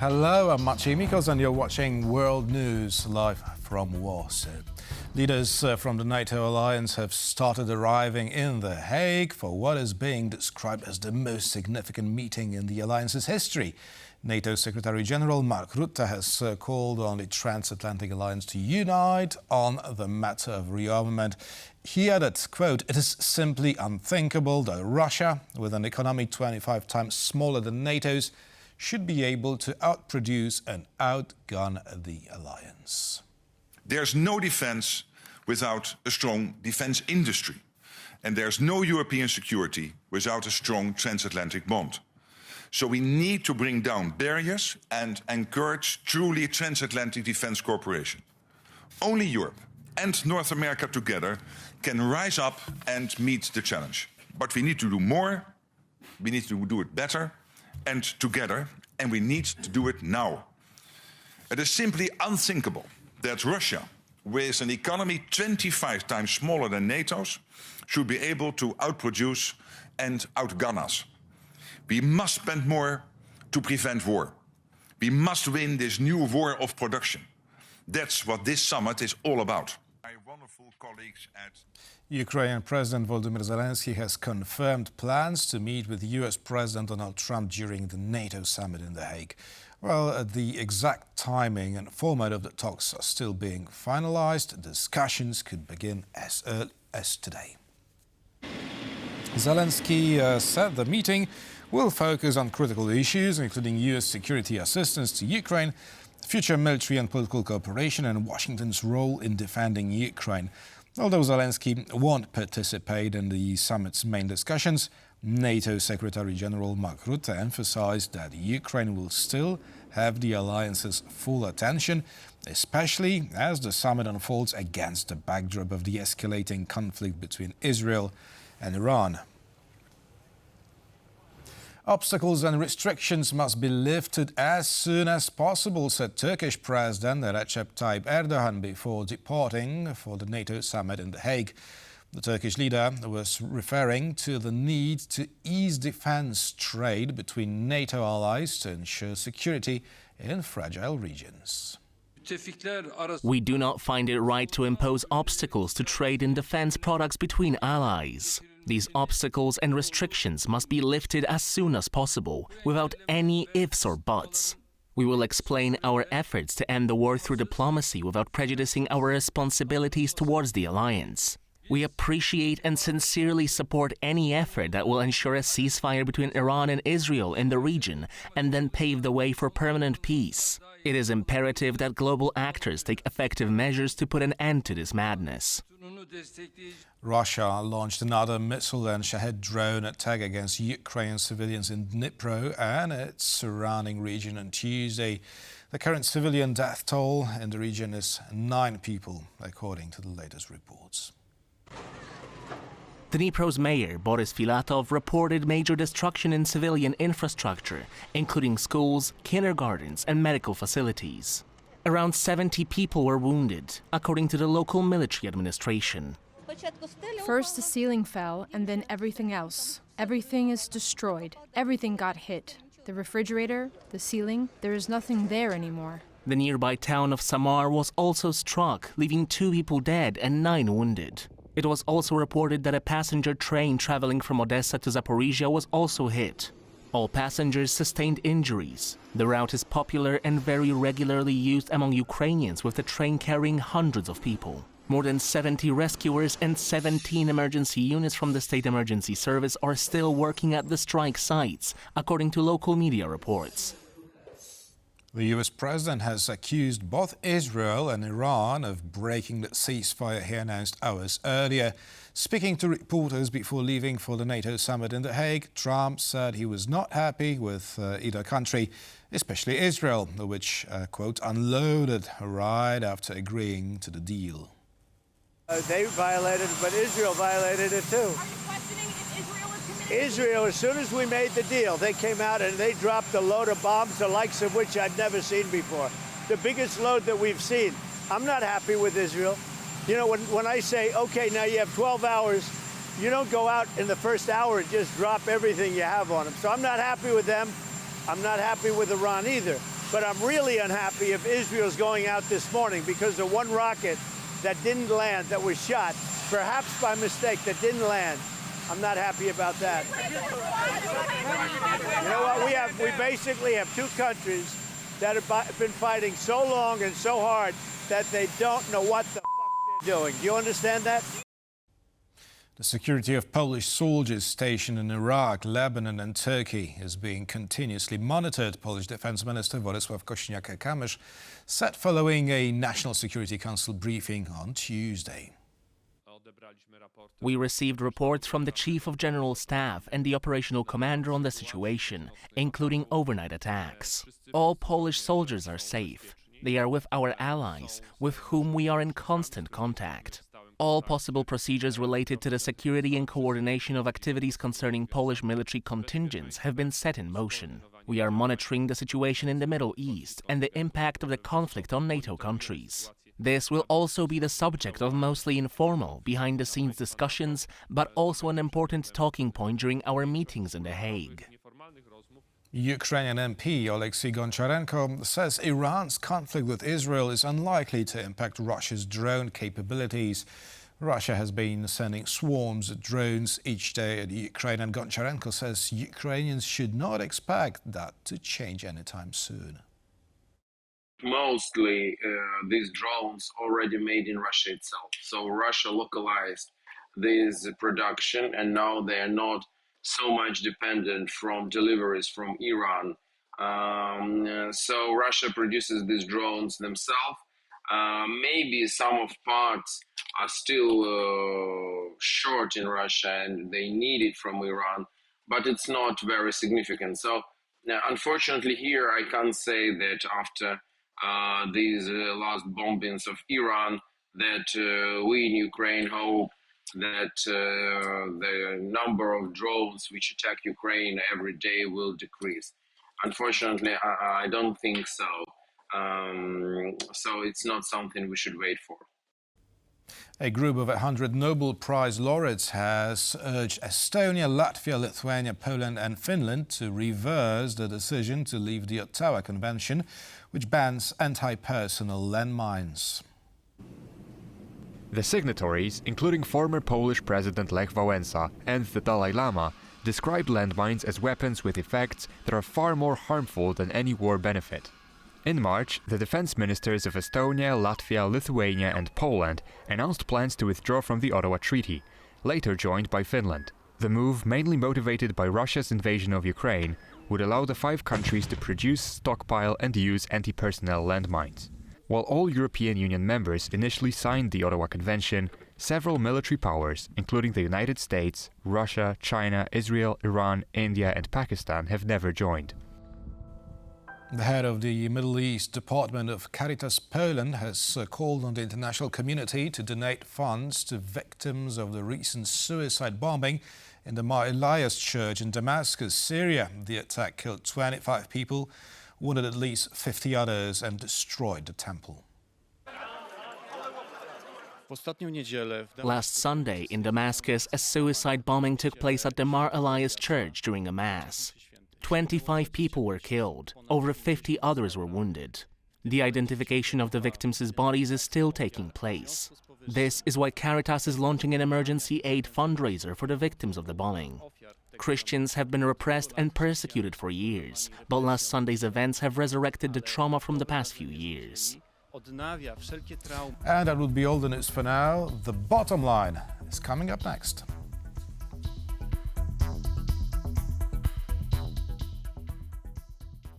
Hello, I'm Maciej Mikos and you're watching World News live from Warsaw. Leaders from the NATO alliance have started arriving in The Hague for what is being described as the most significant meeting in the alliance's history. NATO Secretary General Mark Rutte has called on the transatlantic alliance to unite on the matter of rearmament. He added, quote, "It is simply unthinkable that Russia, with an economy 25 times smaller than NATO's, should be able to outproduce and outgun the alliance." There's no defense without a strong defense industry. And there's no European security without a strong transatlantic bond. So we need to bring down barriers and encourage truly transatlantic defense cooperation. Only Europe and North America together can rise up and meet the challenge. But we need to do more, we need to do it better and together, and we need to do it now. It is simply unthinkable that Russia, with an economy 25 times smaller than NATO's, should be able to outproduce and outgun us. We must spend more to prevent war. We must win this new war of production. That's what this summit is all about. My wonderful colleagues at Ukrainian President Volodymyr Zelenskyy has confirmed plans to meet with US President Donald Trump during the NATO Summit in The Hague. Well, the exact timing and format of the talks are still being finalized. Discussions could begin as early as today. Zelenskyy said the meeting will focus on critical issues, including US security assistance to Ukraine, future military and political cooperation, and Washington's role in defending Ukraine. Although Zelenskyy won't participate in the summit's main discussions, NATO Secretary General Mark Rutte emphasized that Ukraine will still have the alliance's full attention, especially as the summit unfolds against the backdrop of the escalating conflict between Israel and Iran. Obstacles and restrictions must be lifted as soon as possible, said Turkish President Recep Tayyip Erdoğan before departing for the NATO Summit in The Hague. The Turkish leader was referring to the need to ease defense trade between NATO allies to ensure security in fragile regions. We do not find it right to impose obstacles to trade in defense products between allies. These obstacles and restrictions must be lifted as soon as possible, without any ifs or buts. We will explain our efforts to end the war through diplomacy without prejudicing our responsibilities towards the alliance. We appreciate and sincerely support any effort that will ensure a ceasefire between Iran and Israel in the region and then pave the way for permanent peace. It is imperative that global actors take effective measures to put an end to this madness. Russia launched another missile and Shahed drone attack against Ukrainian civilians in Dnipro and its surrounding region on Tuesday. The current civilian death toll in the region is 9 people, according to the latest reports. Dnipro's mayor, Boris Filatov, reported major destruction in civilian infrastructure, including schools, kindergartens and medical facilities. Around 70 people were wounded, according to the local military administration. First the ceiling fell and then everything else. Everything is destroyed. Everything got hit. The refrigerator, the ceiling, there is nothing there anymore. The nearby town of Samar was also struck, leaving 2 people dead and 9 wounded. It was also reported that a passenger train traveling from Odessa to Zaporizhia was also hit. All passengers sustained injuries. The route is popular and very regularly used among Ukrainians, with the train carrying hundreds of people. More than 70 rescuers and 17 emergency units from the State Emergency Service are still working at the strike sites, according to local media reports. The US president has accused both Israel and Iran of breaking the ceasefire he announced hours earlier. Speaking to reporters before leaving for the NATO summit in The Hague, Trump said he was not happy with either country, especially Israel, which, quote, unloaded right after agreeing to the deal. They violated it, but Israel violated it too. Are you questioning if Israel is committed? Israel, as soon as we made the deal, they came out and they dropped a load of bombs, the likes of which I'd never seen before. The biggest load that we've seen. I'm not happy with Israel. You know, when I say, okay, now you have 12 hours, you don't go out in the first hour and just drop everything you have on them. So I'm not happy with them. I'm not happy with Iran either. But I'm really unhappy if Israel's going out this morning because the one rocket that didn't land, that was shot, perhaps by mistake, that didn't land. I'm not happy about that. You know what? We basically have two countries that have been fighting so long and so hard that they don't know what the fuck they're doing. Do you understand that? The security of Polish soldiers stationed in Iraq, Lebanon and Turkey is being continuously monitored, Polish Defence Minister Władysław Kosiniak-Kamysz said following a National Security Council briefing on Tuesday. We received reports from the Chief of General Staff and the operational commander on the situation, including overnight attacks. All Polish soldiers are safe. They are with our allies, with whom we are in constant contact. All possible procedures related to the security and coordination of activities concerning Polish military contingents have been set in motion. We are monitoring the situation in the Middle East and the impact of the conflict on NATO countries. This will also be the subject of mostly informal, behind-the-scenes discussions, but also an important talking point during our meetings in The Hague. Ukrainian MP Oleksiy Goncharenko says Iran's conflict with Israel is unlikely to impact Russia's drone capabilities. Russia has been sending swarms of drones each day at Ukraine, and Goncharenko says Ukrainians should not expect that to change anytime soon. Mostly these drones already made in Russia itself. So Russia localized this production, and now they are not so much dependent from deliveries from Iran. So Russia produces these drones themselves. Maybe some of parts are still short in Russia and they need it from Iran, but it's not very significant. So unfortunately here I can't say that after these last bombings of Iran that we in Ukraine hope that the number of drones which attack Ukraine every day will decrease. Unfortunately, I don't think so. So it's not something we should wait for. A group of 100 Nobel Prize laureates has urged Estonia, Latvia, Lithuania, Poland and Finland to reverse the decision to leave the Ottawa Convention, which bans anti-personnel landmines. The signatories, including former Polish President Lech Wałęsa and the Dalai Lama, described landmines as weapons with effects that are far more harmful than any war benefit. In March, the defense ministers of Estonia, Latvia, Lithuania and Poland announced plans to withdraw from the Ottawa Treaty, later joined by Finland. The move, mainly motivated by Russia's invasion of Ukraine, would allow the 5 countries to produce, stockpile and use anti-personnel landmines. While all European Union members initially signed the Ottawa Convention, several military powers, including the United States, Russia, China, Israel, Iran, India and Pakistan, have never joined. The head of the Middle East Department of Caritas Poland has called on the international community to donate funds to victims of the recent suicide bombing in the Mar Elias Church in Damascus, Syria. The attack killed 25 people, wounded at least 50 others and destroyed the temple. Last Sunday in Damascus, a suicide bombing took place at the Mar Elias Church during a mass. 25 people were killed, over 50 others were wounded. The identification of the victims' bodies is still taking place. This is why Caritas is launching an emergency aid fundraiser for the victims of the bombing. Christians have been repressed and persecuted for years, but last Sunday's events have resurrected the trauma from the past few years. And that would be all the news for now. The bottom line is coming up next.